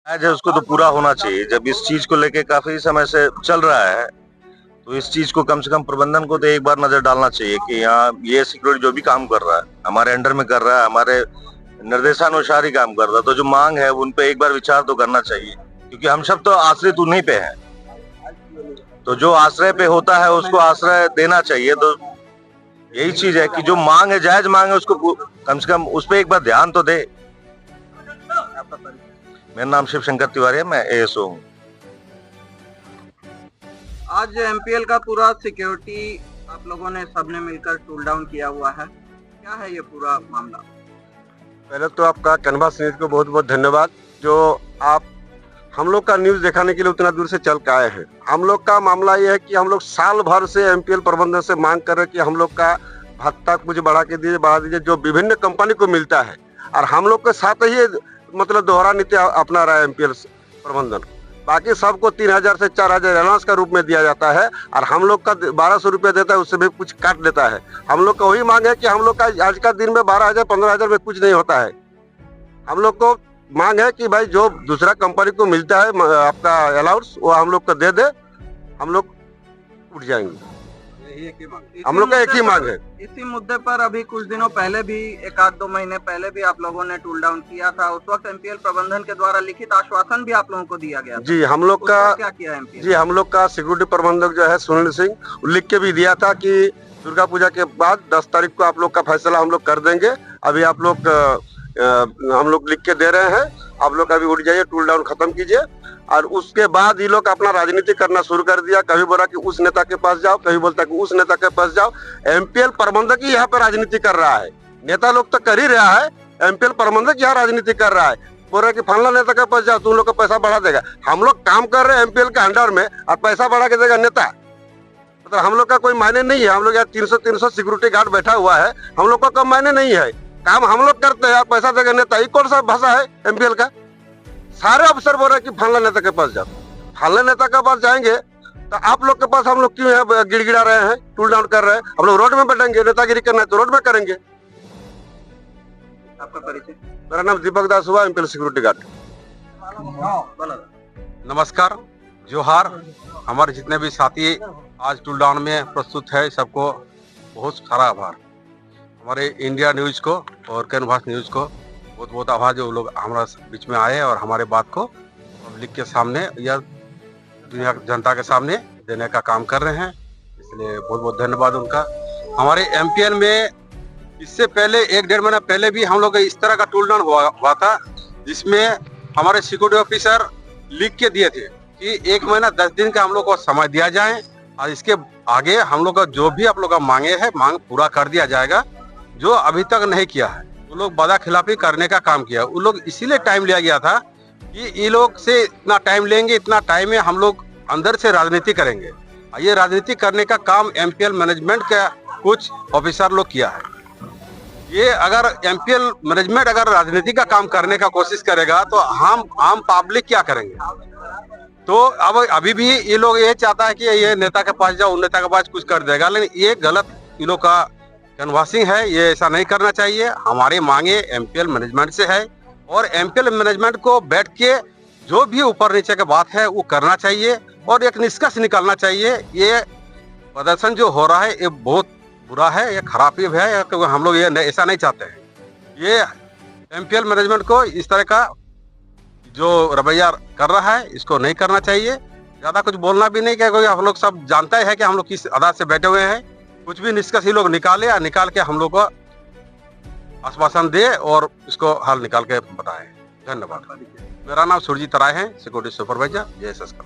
आज है उसको तो पूरा होना चाहिए। जब इस चीज को लेके काफी समय से चल रहा है तो इस चीज को कम से कम प्रबंधन को तो एक बार नजर डालना चाहिए कि यहाँ ये सिक्योरिटी जो भी काम कर रहा है हमारे अंडर में कर रहा है, हमारे निर्देशानुसार ही काम कर रहा है, तो जो मांग है उन पे एक बार विचार तो करना चाहिए, क्योंकि हम सब तो आश्रित उन्हीं पे हैं। तो जो आश्रय पे होता है उसको आश्रय देना चाहिए। तो यही चीज है कि जो मांग है, जायज मांग है, उसको कम से कम उस पर एक बार ध्यान तो दे। मेरा नाम शिव शंकर तिवारी है, मैं एएसओ हूँ। आज एमपीएल का पूरा सिक्योरिटी आप लोगों ने सबने मिलकर टूल डाउन किया हुआ है, क्या है ये पूरा मामला? पहले तो आपका कैनवास न्यूज को बहुत बहुत धन्यवाद, जो आप हम लोग का न्यूज दिखाने के लिए उतना दूर से चल के आए हैं। हम लोग का मामला ये है कि हम लोग साल भर से एमपीएल प्रबंधन से मांग कर रहे हैं कि हम लोग का भत्ता कुछ बढ़ा दीजिए जो विभिन्न कंपनी को मिलता है, और हम लोग के साथ ही मतलब दोहरा नीति अपना रहा है एमपीएल प्रबंधन। बाकी सबको 3000 से 4000 एलाउंस का रूप में दिया जाता है, और हम लोग का 1200 रुपये देता है, उससे भी कुछ काट देता है। हम लोग का वही मांग है कि हम लोग का आज का दिन में 12000 15000 में कुछ नहीं होता है। हम लोग को मांग है कि भाई जो दूसरा कंपनी को मिलता है आपका अलाउंस, वो हम लोग को दे दे, हम लोग उठ जाएंगे। हम लोग का एक ही मांग है। इसी मुद्दे पर अभी कुछ दिनों पहले भी, 1-2 महीने पहले भी आप लोगों ने टूल डाउन किया था। उस वक्त एमपीएल प्रबंधन के द्वारा लिखित आश्वासन भी आप लोगों को दिया गया था। जी, हम लोग का क्या किया एमपीएल? जी, हम लोग का सिक्योरिटी प्रबंधक जो है सुनील सिंह, लिख के भी दिया था कि दुर्गा पूजा के बाद 10 तारीख को आप लोग का फैसला हम लोग कर देंगे। अभी आप लोग हम लोग लिख के दे रहे हैं, आप लोग अभी उठ जाइए, टूल डाउन खत्म कीजिए। और उसके बाद ये लोग अपना राजनीति करना शुरू कर दिया। कभी बोला कि उस नेता के पास जाओ, कभी बोलता कि उस नेता के पास जाओ। एमपीएल प्रबंधक ही यहाँ पे राजनीति कर रहा है, नेता लोग तो कर ही रहा है, एमपीएल प्रबंधक यहाँ राजनीति कर रहा है। बोल रहा है कि फलाना नेता के पास जाओ, तुम लोग का पैसा बढ़ा देगा। हम लोग काम कर रहे हैं एमपीएल के अंडर में, और पैसा बढ़ा के देगा नेता, मतलब हम लोग का कोई मायने नहीं है। हम लोग यहाँ 300 सिक्योरिटी गार्ड बैठा हुआ है, हम लोग का कोई मायने नहीं है। काम हम लोग करते हैं, पैसा देगा नेता। ये कौन सा भाषा है एमपीएल का? सारे अफसर बोल रहे हैं कि फलाना नेता के पास जाओ। फलाना नेता के पास जाएंगे तो आप लोग के पास हम लोग क्यों है गिड़गिड़ा रहे हैं, टूल डाउन कर रहे हैं? हम लोग रोड में बैठेंगे, नेतागिरी करना है तो रोड में करेंगे। आपका परिचय? मेरा नाम दीपक दास हुआ, एमपीएल सिक्योरिटी गार्ड। नमस्कार, जोहार। हमारे जितने भी साथी आज टूल डाउन में प्रस्तुत है, सबको बहुत सारा आभार। हमारे इंडिया न्यूज को और कैनवास न्यूज को बहुत बहुत आभार, जो लोग हमारे बीच में आए और हमारे बात को पब्लिक के सामने या दुनिया जनता के सामने देने का काम कर रहे हैं, इसलिए बहुत बहुत धन्यवाद उनका। हमारे एमपीएल में इससे पहले 1-1.5 महीना पहले भी हम लोग इस तरह का टूल डाउन हुआ था, जिसमें हमारे सिक्योरिटी ऑफिसर लिख के दिए थे कि 1 महीना 10 दिन का हम लोग को समय दिया जाए, और इसके आगे हम लोग का जो भी आप लोग का मांगे है, मांग पूरा कर दिया जाएगा। जो अभी तक नहीं किया है, वो लोग वादा खिलाफी करने का काम किया। वो लोग इसीलिए टाइम लिया गया था कि ये लोग से इतना टाइम लेंगे, इतना टाइम में हम लोग अंदर से राजनीति करेंगे। ये राजनीति करने का काम एमपीएल मैनेजमेंट का कुछ ऑफिसर लोग किया है। ये अगर एमपीएल मैनेजमेंट अगर राजनीति का काम करने का कोशिश करेगा तो हम आम पब्लिक क्या करेंगे? तो अब अभी भी ये लोग ये चाहता है कि ये नेता के पास जाओ, उन नेता के पास कुछ कर देगा, लेकिन ये गलत इन लोग का कैनवासिंग है। ये ऐसा नहीं करना चाहिए। हमारे मांगे एमपीएल मैनेजमेंट से है, और एमपीएल मैनेजमेंट को बैठ के जो भी ऊपर नीचे की बात है वो करना चाहिए और एक निष्कर्ष निकालना चाहिए। ये प्रदर्शन जो हो रहा है ये बहुत बुरा है, ये खराबी है, क्योंकि हम लोग ये ऐसा नहीं चाहते हैं। ये एमपीएल मैनेजमेंट को इस तरह का जो रवैया कर रहा है, इसको नहीं करना चाहिए। ज़्यादा कुछ बोलना भी नहीं, क्योंकि हम लोग सब जानते हैं कि हम लोग किस अदालत से बैठे हुए हैं। कुछ भी निष्कर्ष ये लोग निकाले, या निकाल के हम लोग को आश्वासन दे और इसको हल निकाल के बताएं। धन्यवाद। मेरा नाम सुरजीत राय है, सिक्योरिटी सुपरवाइजर, JSS का।